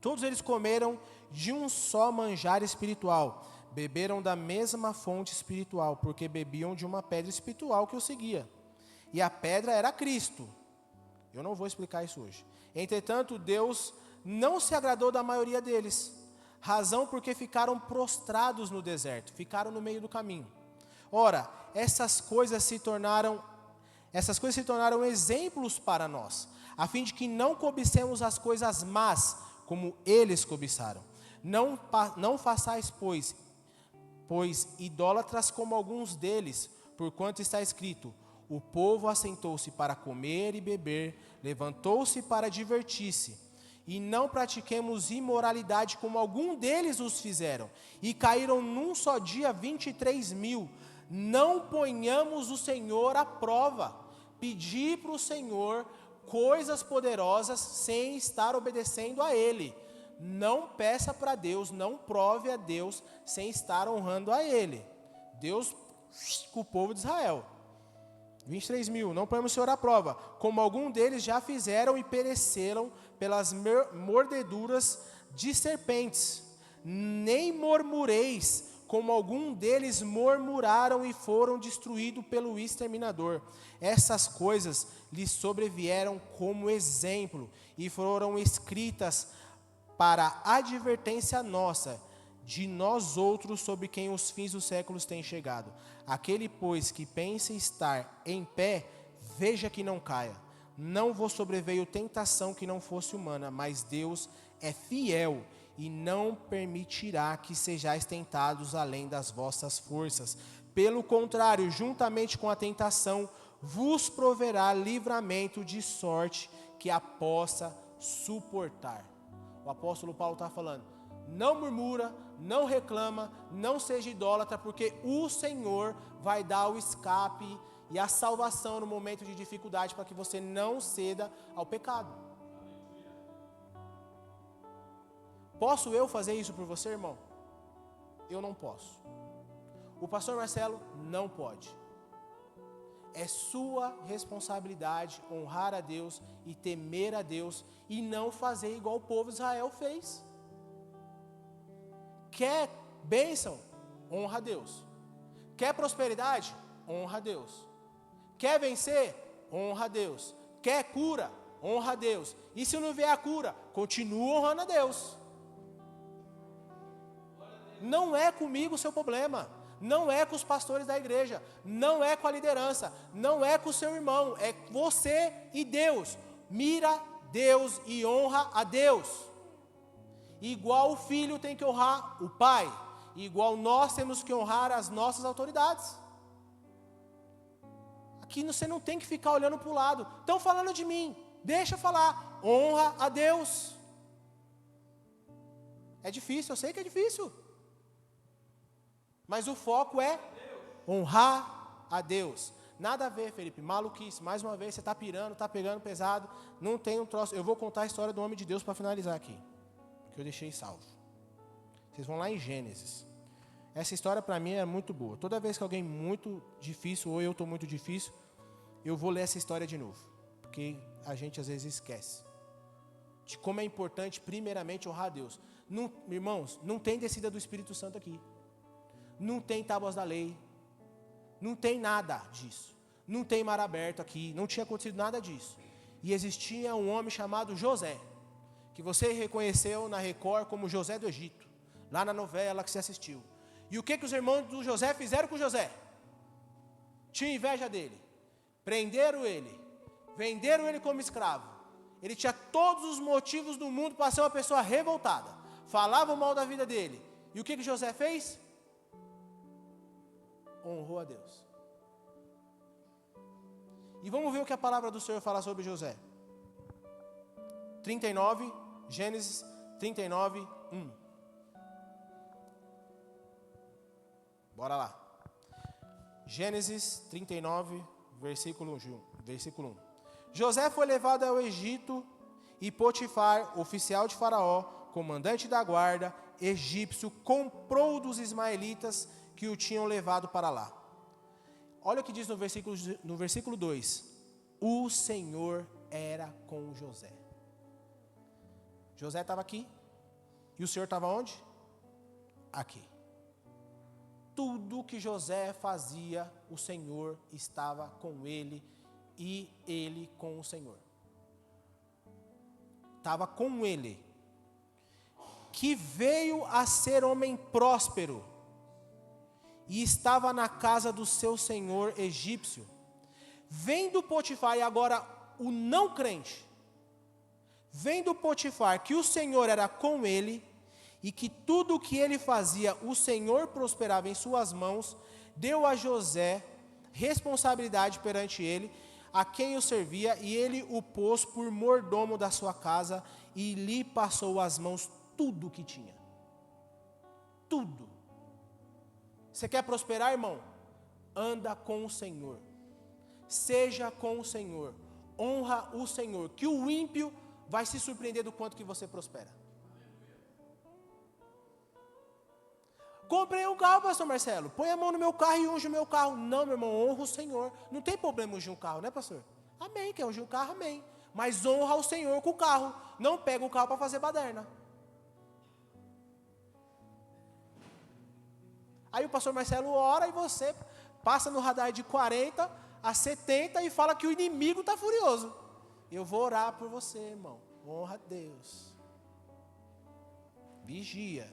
Todos eles comeram de um só manjar espiritual, beberam da mesma fonte espiritual, porque bebiam de uma pedra espiritual que os seguia. E a pedra era Cristo. Eu não vou explicar isso hoje. Entretanto, Deus não se agradou da maioria deles, razão porque ficaram prostrados no deserto, ficaram no meio do caminho. Ora, essas coisas se tornaram exemplos para nós, a fim de que não cobicemos as coisas más, como eles cobiçaram. Não façais, pois, idólatras como alguns deles, porquanto está escrito: o povo assentou-se para comer e beber, levantou-se para divertir-se, e não pratiquemos imoralidade como algum deles os fizeram, e caíram num só dia 23.000. Não ponhamos o Senhor à prova. Pedir para o Senhor coisas poderosas sem estar obedecendo a Ele. Não peça para Deus, não prove a Deus sem estar honrando a Ele. Deus com o povo de Israel. 23.000, não ponhamos o Senhor à prova, como algum deles já fizeram e pereceram pelas mordeduras de serpentes. Nem murmureis, como algum deles murmuraram e foram destruídos pelo exterminador. Essas coisas lhes sobrevieram como exemplo e foram escritas para advertência nossa, de nós outros, sobre quem os fins dos séculos têm chegado. Aquele, pois, que pensa estar em pé, veja que não caia. Não vos sobreveio tentação que não fosse humana, mas Deus é fiel e não permitirá que sejais tentados além das vossas forças. Pelo contrário, juntamente com a tentação, vos proverá livramento, de sorte que a possa suportar. O apóstolo Paulo está falando: não murmura, não reclama, não seja idólatra, porque o Senhor vai dar o escape e a salvação no momento de dificuldade, para que você não ceda ao pecado. Posso eu fazer isso por você, irmão? Eu não posso. O pastor Marcelo não pode. É sua responsabilidade honrar a Deus e temer a Deus e não fazer igual o povo de Israel fez. Quer bênção? Honra a Deus. Quer prosperidade? Honra a Deus. Quer vencer? Honra a Deus. Quer cura? Honra a Deus. E se não vier a cura, continua honrando a Deus. Não é comigo o seu problema. Não é com os pastores da igreja. Não é com a liderança. Não é com o seu irmão. É você e Deus. Mira Deus e honra a Deus. Igual o filho tem que honrar o pai, igual nós temos que honrar as nossas autoridades. Aqui você não tem que ficar olhando para o lado. Estão falando de mim, deixa falar. Honra a Deus. É difícil, eu sei que é difícil, mas o foco é honrar a Deus. Nada a ver, Felipe, maluquice. Mais uma vez você está pirando, está pegando pesado. Não tem um troço. Eu vou contar a história do homem de Deus para finalizar aqui, que eu deixei salvo. Vocês vão lá em Gênesis. Essa história para mim é muito boa. Toda vez que alguém muito difícil, ou eu estou muito difícil, eu vou ler essa história de novo. Porque a gente às vezes esquece de como é importante primeiramente honrar a Deus. Não, irmãos, não tem descida do Espírito Santo aqui. Não tem tábuas da lei. Não tem nada disso. Não tem mar aberto aqui. Não tinha acontecido nada disso. E existia um homem chamado José, que você reconheceu na Record como José do Egito, lá na novela que você assistiu. E o que os irmãos do José fizeram com José? Tinham inveja dele, prenderam ele, venderam ele como escravo. Ele tinha todos os motivos do mundo para ser uma pessoa revoltada. Falavam mal da vida dele. E o que José fez? Honrou a Deus. E vamos ver o que a palavra do Senhor fala sobre José. 39, Gênesis 39, 1. Bora lá. Gênesis 39, versículo 1. José foi levado ao Egito e Potifar, oficial de Faraó, comandante da guarda, egípcio, comprou dos ismaelitas que o tinham levado para lá. Olha o que diz no versículo 2. O Senhor era com José. José estava aqui. E o Senhor estava onde? Aqui. Tudo que José fazia, o Senhor estava com ele e ele com o Senhor. Estava com ele. Que veio a ser homem próspero e estava na casa do seu senhor egípcio. Vendo Potifar, e agora o não crente, vendo Potifar que o Senhor era com ele, e que tudo o que ele fazia, o Senhor prosperava em suas mãos, deu a José responsabilidade perante ele. a quem o servia, e ele o pôs por mordomo da sua casa, e lhe passou às mãos tudo o que tinha. Tudo. Você quer prosperar, irmão? Anda com o Senhor. Seja com o Senhor. Honra o Senhor, que o ímpio vai se surpreender do quanto que você prospera. Comprei um carro, pastor Marcelo. Põe a mão no meu carro e unge o meu carro. Não, meu irmão, honra o Senhor. Não tem problema ungir um carro, né, pastor? Amém, quer ungir um carro, amém. Mas honra o Senhor com o carro. Não pega o carro para fazer baderna. Aí o pastor Marcelo ora e você passa no radar de 40 a 70 e fala que o inimigo está furioso. Eu vou orar por você, irmão. Honra a Deus. Vigia.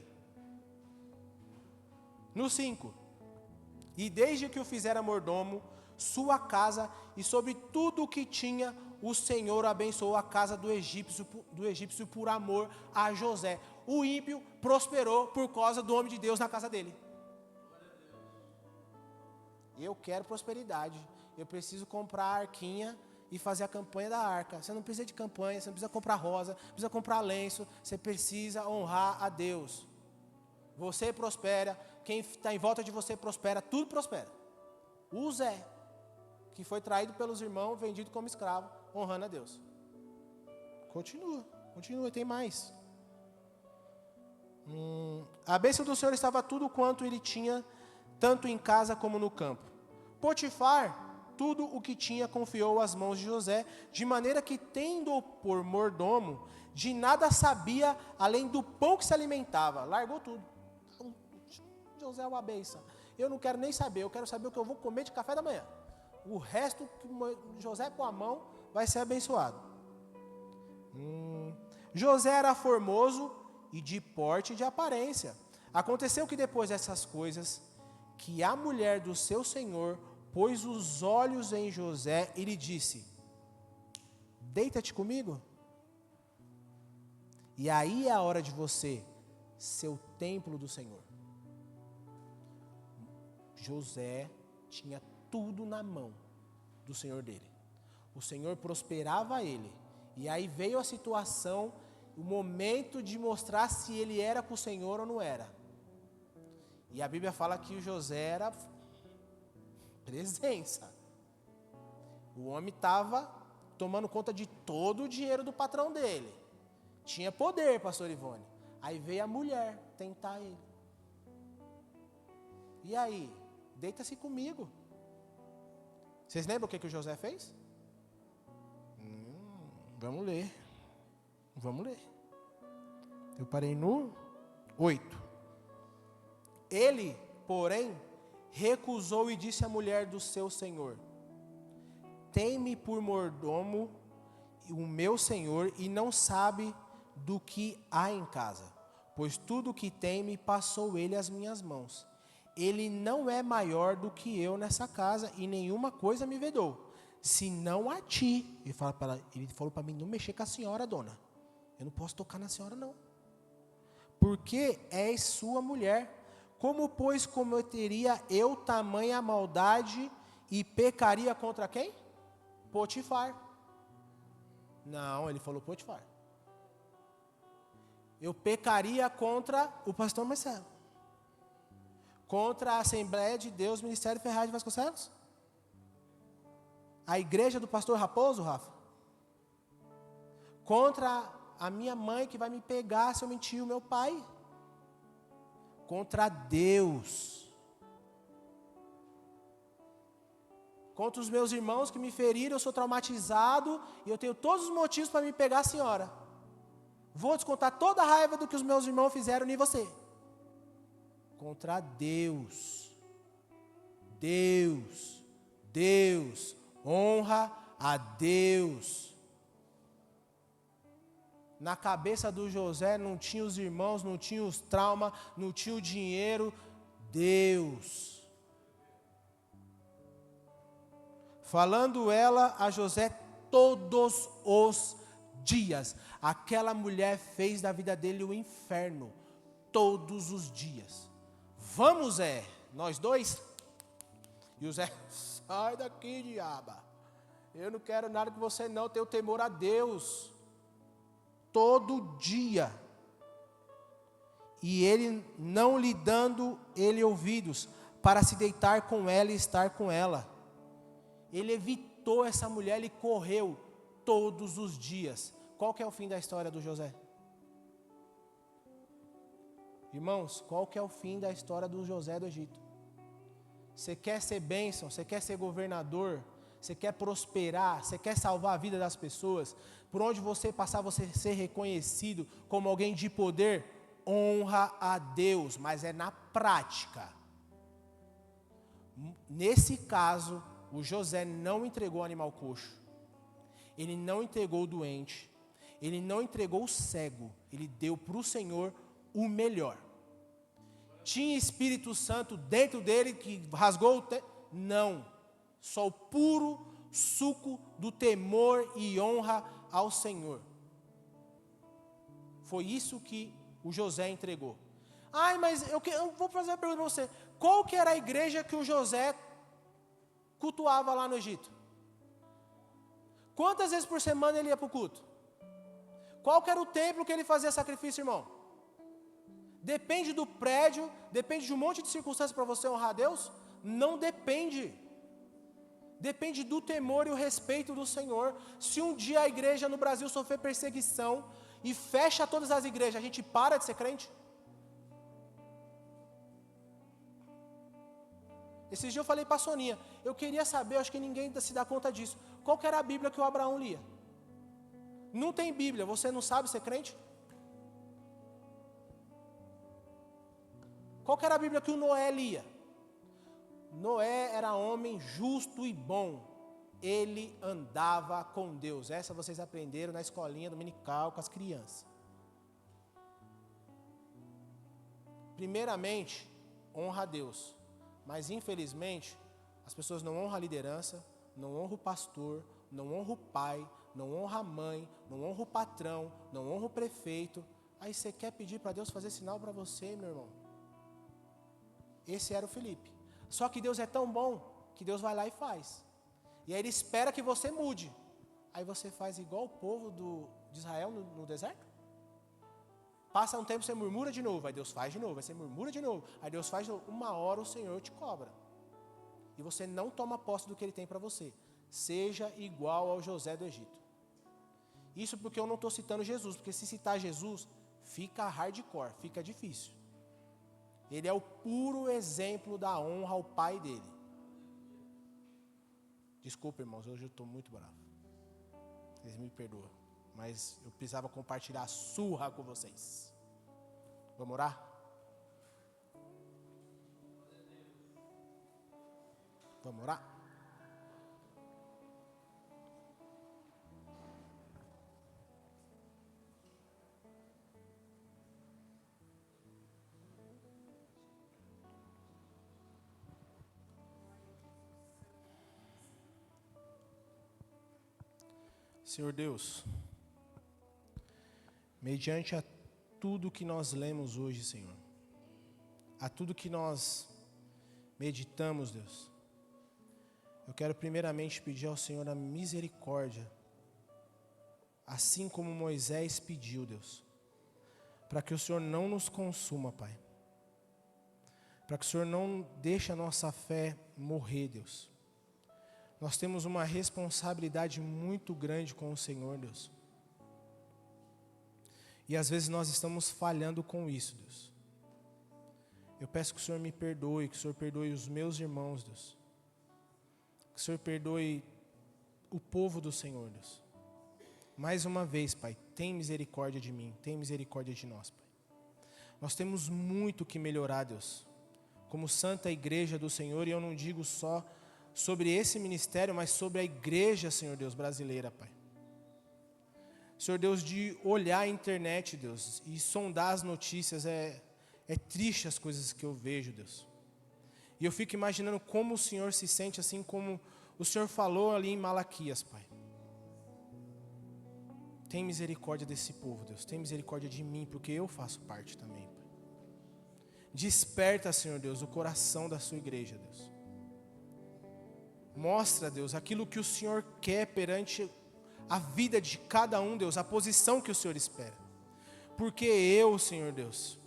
No 5. E desde que o fizera mordomo, sua casa e sobre tudo o que tinha, o Senhor abençoou a casa do egípcio por amor a José. O ímpio prosperou por causa do homem de Deus na casa dele. Eu quero prosperidade. Eu preciso comprar a arquinha e fazer a campanha da arca. Você não precisa de campanha, você não precisa comprar rosa, não precisa comprar lenço. Você precisa honrar a Deus. Você prospera, quem está em volta de você prospera, tudo prospera. O Zé, que foi traído pelos irmãos, vendido como escravo, honrando a Deus. Continua, tem mais. A bênção do Senhor estava tudo quanto ele tinha, tanto em casa como no campo. Potifar, tudo o que tinha confiou às mãos de José, de maneira que, tendo-o por mordomo, de nada sabia, além do pão que se alimentava. Largou tudo. José é uma bênção. Eu não quero nem saber, eu quero saber o que eu vou comer de café da manhã. O resto que José com a mão vai ser abençoado. José era formoso e de porte e de aparência. Aconteceu que depois dessas coisas, que a mulher do seu senhor pôs os olhos em José e lhe disse: deita-te comigo. E aí é a hora de você ser o templo do Senhor. José tinha tudo na mão do Senhor dele. O Senhor prosperava ele. E aí veio a situação, o momento de mostrar se ele era com o Senhor ou não era. E a Bíblia fala que o José era presença. O homem estava tomando conta de todo o dinheiro do patrão dele. Tinha poder, pastor Ivone. Aí veio a mulher tentar ele. E aí? Deita-se comigo. Vocês lembram o que o José fez? Vamos ler. Eu parei no 8. Ele, porém, recusou e disse à mulher do seu senhor: tem-me por mordomo o meu senhor e não sabe do que há em casa, pois tudo o que tem me passou ele às minhas mãos. Ele não é maior do que eu nessa casa e nenhuma coisa me vedou, senão a ti. Ele falou para mim não mexer com a senhora, dona. Eu não posso tocar na senhora, não. Porque és sua mulher. Como, pois, cometeria eu tamanha maldade e pecaria contra quem? Potifar. Não, ele falou Potifar. Eu pecaria contra o pastor Marcelo. Contra a Assembleia de Deus, Ministério Ferraz de Vasconcelos? A igreja do pastor Raposo, Rafa? Contra a minha mãe que vai me pegar se eu mentir o meu pai? Contra Deus. Contra os meus irmãos que me feriram, eu sou traumatizado e eu tenho todos os motivos para me pegar a senhora. Vou descontar toda a raiva do que os meus irmãos fizeram em você. Contra Deus. Deus. Honra a Deus. Na cabeça do José não tinha os irmãos, não tinha os traumas, não tinha o dinheiro. Deus. Falando ela a José todos os dias. Aquela mulher fez da vida dele o inferno. Todos os dias. Vamos, Zé, nós dois? E o Zé, sai daqui, diaba. Eu não quero nada com você não, tenho temor a Deus. Todo dia. E ele não lhe dando ele ouvidos, para se deitar com ela e estar com ela. Ele evitou essa mulher, ele correu todos os dias. Qual que é o fim da história do José? Irmãos, qual que é o fim da história do José do Egito? Você quer ser bênção, você quer ser governador, você quer prosperar, você quer salvar a vida das pessoas, por onde você passar você ser reconhecido como alguém de poder, honra a Deus, mas é na prática. Nesse caso, o José não entregou o animal coxo, ele não entregou o doente, ele não entregou o cego, ele deu para o Senhor o melhor. Tinha Espírito Santo dentro dele que rasgou o não, só o puro suco do temor e honra ao Senhor. Foi isso que o José entregou. Ai, mas eu vou fazer uma pergunta para você. Qual que era a igreja que o José cultuava lá no Egito? Quantas vezes por semana ele ia para o culto? Qual que era o templo que ele fazia sacrifício, irmão? Depende do prédio, depende de um monte de circunstâncias para você honrar a Deus? Não depende. Depende do temor e o respeito do Senhor. Se um dia a igreja no Brasil sofrer perseguição e fecha todas as igrejas, a gente para de ser crente? Esses dias eu falei para a Soninha, eu queria saber, acho que ninguém se dá conta disso, qual que era a Bíblia que o Abraão lia? Não tem Bíblia, você não sabe ser crente? Qual que era a Bíblia que o Noé lia? Noé era homem justo e bom. Ele andava com Deus. Essa vocês aprenderam na escolinha dominical com as crianças. Primeiramente, honra a Deus. Mas infelizmente, as pessoas não honram a liderança, não honram o pastor, não honram o pai, não honram a mãe, não honram o patrão, não honram o prefeito. Aí você quer pedir para Deus fazer sinal para você, meu irmão? Esse era o Felipe. Só que Deus é tão bom que Deus vai lá e faz. E aí Ele espera que você mude. Aí você faz igual o povo de Israel no deserto. Passa um tempo, você murmura de novo. Aí Deus faz de novo. Aí você murmura de novo. Aí Deus faz de novo. Uma hora o Senhor te cobra. E você não toma posse do que Ele tem para você. Seja igual ao José do Egito. Isso porque eu não estou citando Jesus. Porque se citar Jesus, fica hardcore, fica difícil. Ele é o puro exemplo da honra ao pai dele. Desculpa, irmãos, hoje eu estou muito bravo. Vocês me perdoam. Mas eu precisava compartilhar a surra com vocês. Vamos orar? Vamos orar? Senhor Deus, mediante a tudo que nós lemos hoje, Senhor, a tudo que nós meditamos, Deus, eu quero primeiramente pedir ao Senhor a misericórdia, assim como Moisés pediu, Deus, para que o Senhor não nos consuma, Pai, para que o Senhor não deixe a nossa fé morrer, Deus. Nós temos uma responsabilidade muito grande com o Senhor, Deus. E às vezes nós estamos falhando com isso, Deus. Eu peço que o Senhor me perdoe, que o Senhor perdoe os meus irmãos, Deus. Que o Senhor perdoe o povo do Senhor, Deus. Mais uma vez, Pai, tem misericórdia de mim, tem misericórdia de nós, Pai. Nós temos muito que melhorar, Deus. Como santa igreja do Senhor, e eu não digo só sobre esse ministério, mas sobre a igreja, Senhor Deus, brasileira, Pai. Senhor Deus, de olhar a internet, Deus, e sondar as notícias, é triste as coisas que eu vejo, Deus. E eu fico imaginando como o Senhor se sente, assim como o Senhor falou ali em Malaquias, Pai. Tem misericórdia desse povo, Deus, tem misericórdia de mim, porque eu faço parte também, Pai. Desperta, Senhor Deus, o coração da sua igreja, Deus. Mostra, Deus, aquilo que o Senhor quer perante a vida de cada um, Deus, a posição que o Senhor espera. Porque eu, Senhor Deus,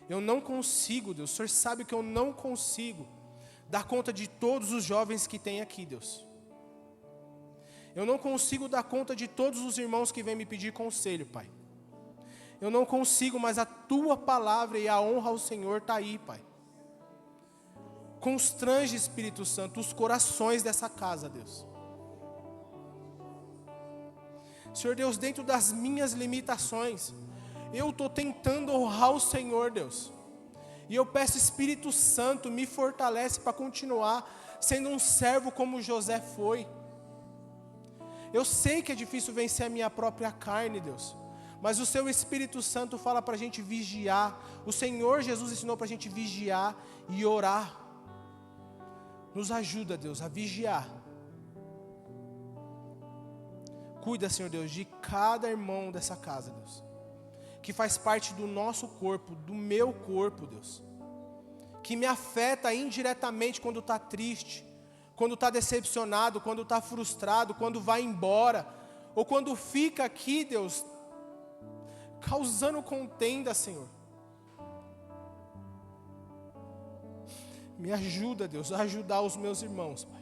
eu não consigo, Deus, o Senhor sabe que eu não consigo dar conta de todos os jovens que tem aqui, Deus. Eu não consigo dar conta de todos os irmãos que vêm me pedir conselho, Pai. Eu não consigo, mas a Tua palavra e a honra ao Senhor está aí, Pai. Constrange, Espírito Santo, os corações dessa casa, Deus. Senhor Deus, dentro das minhas limitações, eu estou tentando honrar o Senhor, Deus. E eu peço, Espírito Santo, me fortalece para continuar sendo um servo como José foi. Eu sei que é difícil vencer a minha própria carne, Deus. Mas o Seu Espírito Santo fala para a gente vigiar. O Senhor Jesus ensinou para a gente vigiar e orar. Nos ajuda, Deus, a vigiar. Cuida, Senhor Deus, de cada irmão dessa casa, Deus, que faz parte do nosso corpo, do meu corpo, Deus, que me afeta indiretamente quando está triste, quando está decepcionado, quando está frustrado, quando vai embora, ou quando fica aqui, Deus, causando contenda, Senhor. Me ajuda, Deus, a ajudar os meus irmãos, Pai.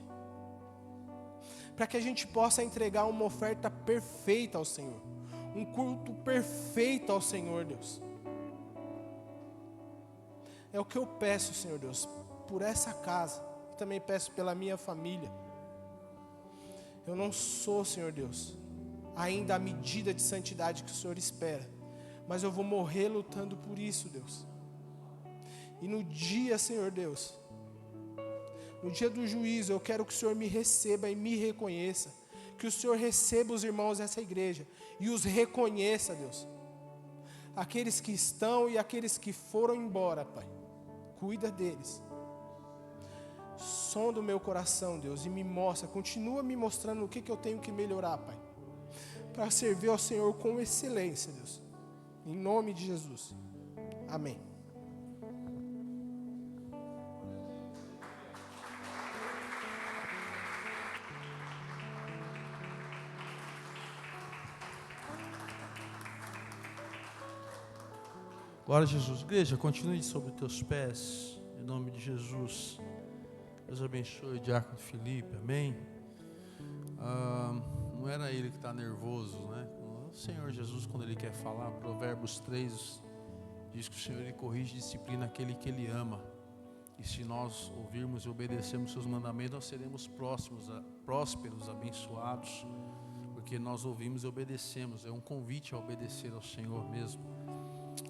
Para que a gente possa entregar uma oferta perfeita ao Senhor. Um culto perfeito ao Senhor, Deus. É o que eu peço, Senhor Deus, por essa casa. E também peço pela minha família. Eu não sou, Senhor Deus, ainda a medida de santidade que o Senhor espera. Mas eu vou morrer lutando por isso, Deus. E no dia, Senhor Deus, no dia do juízo, eu quero que o Senhor me receba e me reconheça. Que o Senhor receba os irmãos dessa igreja e os reconheça, Deus. Aqueles que estão e aqueles que foram embora, Pai. Cuida deles. Sonda o meu coração, Deus, e me mostra, continua me mostrando o que eu tenho que melhorar, Pai. Para servir ao Senhor com excelência, Deus. Em nome de Jesus. Amém. Glória a Jesus. Igreja, continue sobre os teus pés, em nome de Jesus. Deus abençoe o diácono Felipe, amém. Não era ele que está nervoso, né? O Senhor Jesus, quando Ele quer falar, Provérbios 3, diz que o Senhor Ele corrige e disciplina aquele que Ele ama. E se nós ouvirmos e obedecermos seus mandamentos, nós seremos prósperos, abençoados, porque nós ouvimos e obedecemos. É um convite a obedecer ao Senhor mesmo.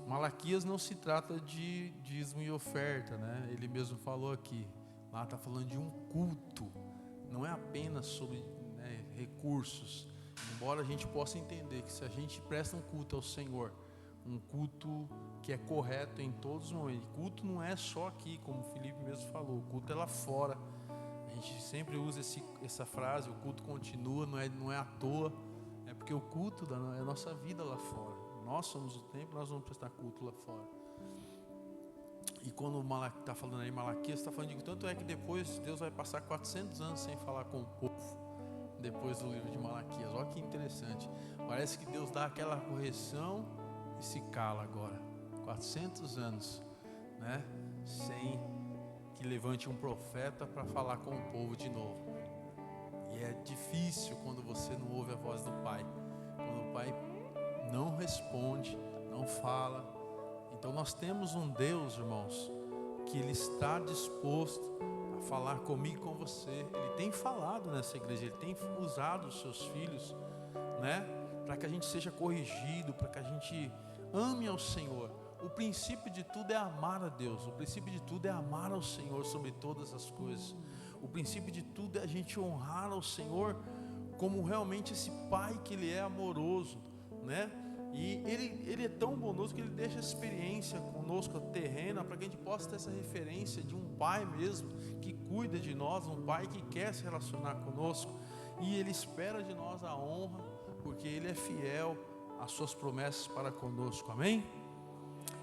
Malaquias não se trata de dízimo e oferta, né? Ele mesmo falou aqui. Lá está falando de um culto. Não é apenas sobre, né, recursos. Embora a gente possa entender que se a gente presta um culto ao Senhor, um culto que é correto em todos os momentos. Culto não é só aqui, como o Felipe mesmo falou. O culto é lá fora. A gente sempre usa essa frase, o culto continua, não é à toa. É porque o culto é a nossa vida lá fora. Nós somos o templo, nós vamos prestar culto lá fora. E quando o está falando aí, Malaquias está falando de tanto é que depois Deus vai passar 400 anos sem falar com o povo, depois do livro de Malaquias. Olha que interessante. Parece que Deus dá aquela correção e se cala agora. 400 anos, né? Sem que levante um profeta para falar com o povo de novo. E é difícil quando você não ouve a voz do Pai. Quando o Pai não responde, não fala. Então nós temos um Deus, irmãos, que Ele está disposto a falar comigo e com você. Ele tem falado nessa igreja, Ele tem usado os seus filhos, né, para que a gente seja corrigido, para que a gente ame ao Senhor. O princípio de tudo é amar a Deus. O princípio de tudo é amar ao Senhor sobre todas as coisas. O princípio de tudo é a gente honrar ao Senhor como realmente esse Pai que Ele é amoroso, né? E ele é tão bondoso que Ele deixa a experiência conosco terrena para que a gente possa ter essa referência de um Pai mesmo que cuida de nós, um Pai que quer se relacionar conosco, e Ele espera de nós a honra, porque Ele é fiel às suas promessas para conosco, amém?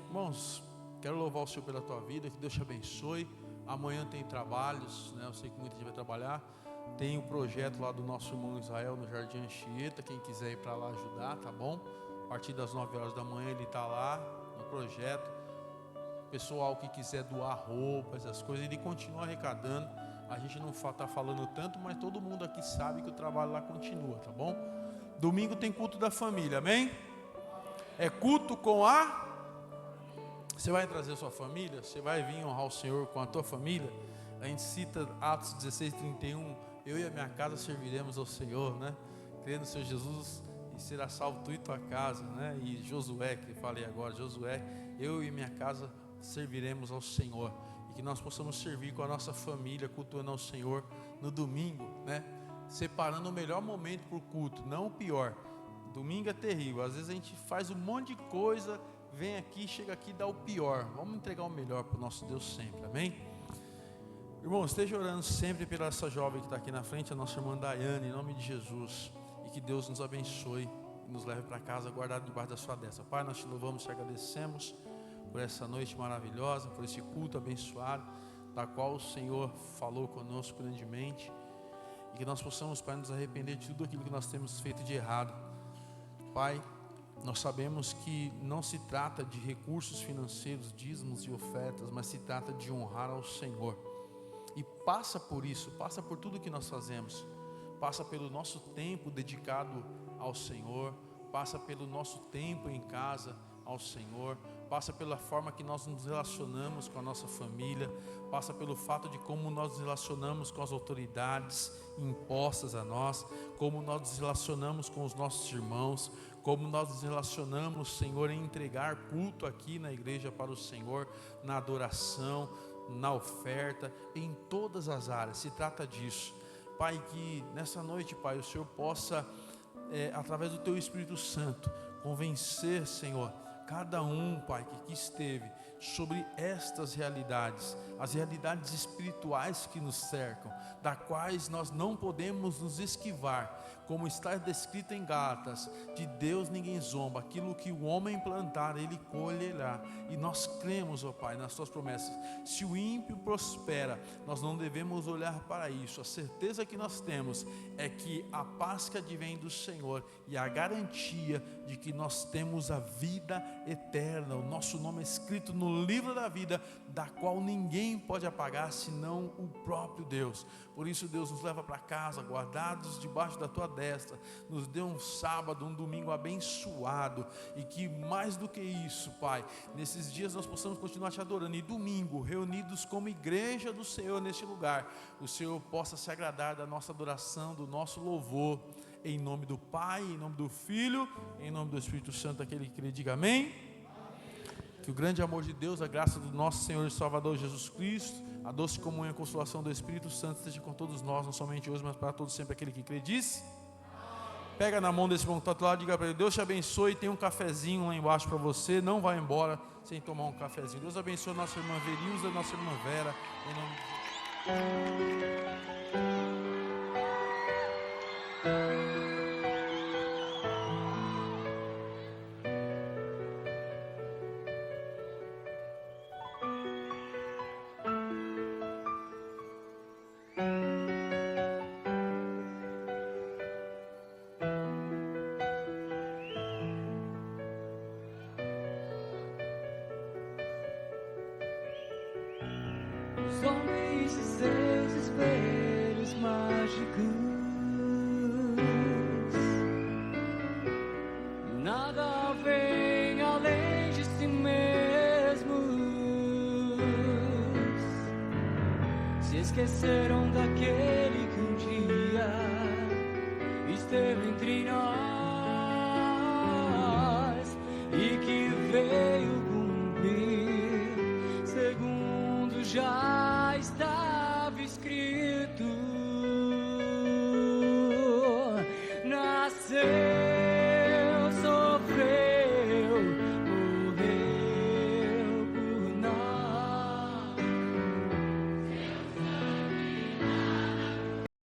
Irmãos, quero louvar o Senhor pela tua vida, que Deus te abençoe. Amanhã tem trabalhos, né? Eu sei que muita gente vai trabalhar, Tem o projeto lá do nosso irmão Israel no Jardim Anchieta, quem quiser ir para lá ajudar, tá bom? A partir das 9 horas da manhã ele está lá no projeto. Pessoal que quiser doar roupas, essas coisas, ele continua arrecadando. A gente não está falando tanto, mas todo mundo aqui sabe que o trabalho lá continua, tá bom? Domingo tem culto da família, amém? É culto com a... Você vai trazer a sua família? Você vai vir honrar o Senhor com a tua família? A gente cita Atos 16:31, eu e a minha casa serviremos ao Senhor, né? Crendo no Senhor Jesus e será salvo tu e tua casa, né? E Josué, que eu falei agora, Josué, eu e minha casa serviremos ao Senhor. E que nós possamos servir com a nossa família, cultuando ao Senhor no domingo, né? Separando o melhor momento para o culto, não o pior. Domingo é terrível, às vezes a gente faz um monte de coisa, vem aqui, chega aqui e dá o pior. Vamos entregar o melhor para o nosso Deus sempre, amém? Irmão, esteja orando sempre pela essa jovem que está aqui na frente, a nossa irmã Daiane, em nome de Jesus. E que Deus nos abençoe e nos leve para casa guardado debaixo da sua destra. Pai, nós te louvamos e te agradecemos por essa noite maravilhosa, por esse culto abençoado, da qual o Senhor falou conosco grandemente. E que nós possamos, Pai, nos arrepender de tudo aquilo que nós temos feito de errado. Pai, nós sabemos que não se trata de recursos financeiros, dízimos e ofertas, mas se trata de honrar ao Senhor. E passa por isso, passa por tudo que nós fazemos. Passa pelo nosso tempo dedicado ao Senhor, passa pelo nosso tempo em casa ao Senhor, passa pela forma que nós nos relacionamos com a nossa família, passa pelo fato de como nós nos relacionamos com as autoridades impostas a nós, como nós nos relacionamos com os nossos irmãos, como nós nos relacionamos, Senhor, em entregar culto aqui na igreja para o Senhor, na adoração, na oferta, em todas as áreas. Se trata disso, Pai, que nessa noite, Pai, o Senhor possa, através do Teu Espírito Santo, convencer, Senhor, cada um, Pai, que aqui esteve, sobre estas realidades, as realidades espirituais que nos cercam, das quais nós não podemos nos esquivar, como está descrito em Gálatas, de Deus ninguém zomba, aquilo que o homem plantar, ele colherá, e nós cremos, ó Pai, nas Tuas promessas. Se o ímpio prospera, nós não devemos olhar para isso, a certeza que nós temos é que a paz que advém do Senhor e a garantia de que nós temos a vida eterna, o nosso nome é escrito no livro da vida, da qual ninguém pode apagar senão o próprio Deus. Por isso, Deus, nos leva para casa, guardados debaixo da Tua destra, nos dê um sábado, um domingo abençoado, e que mais do que isso, Pai, nesses dias nós possamos continuar Te adorando, e domingo, reunidos como igreja do Senhor neste lugar, o Senhor possa se agradar da nossa adoração, do nosso louvor, em nome do Pai, em nome do Filho, em nome do Espírito Santo, aquele que crê, diga amém. Que o grande amor de Deus, a graça do nosso Senhor e Salvador Jesus Cristo, a doce comunhão e a consolação do Espírito Santo esteja com todos nós, não somente hoje, mas para todos sempre. Aquele que crê, diz. Pega na mão desse irmão que está lá, diga para ele: Deus te abençoe, tem um cafezinho lá embaixo para você, não vai embora sem tomar um cafezinho. Deus abençoe a nossa irmã Verilza, nossa irmã Vera, em nome de... Os homens e seus espelhos mágicos, nada vem além de si mesmos. Se esqueceram daquele que um dia esteve entre nós.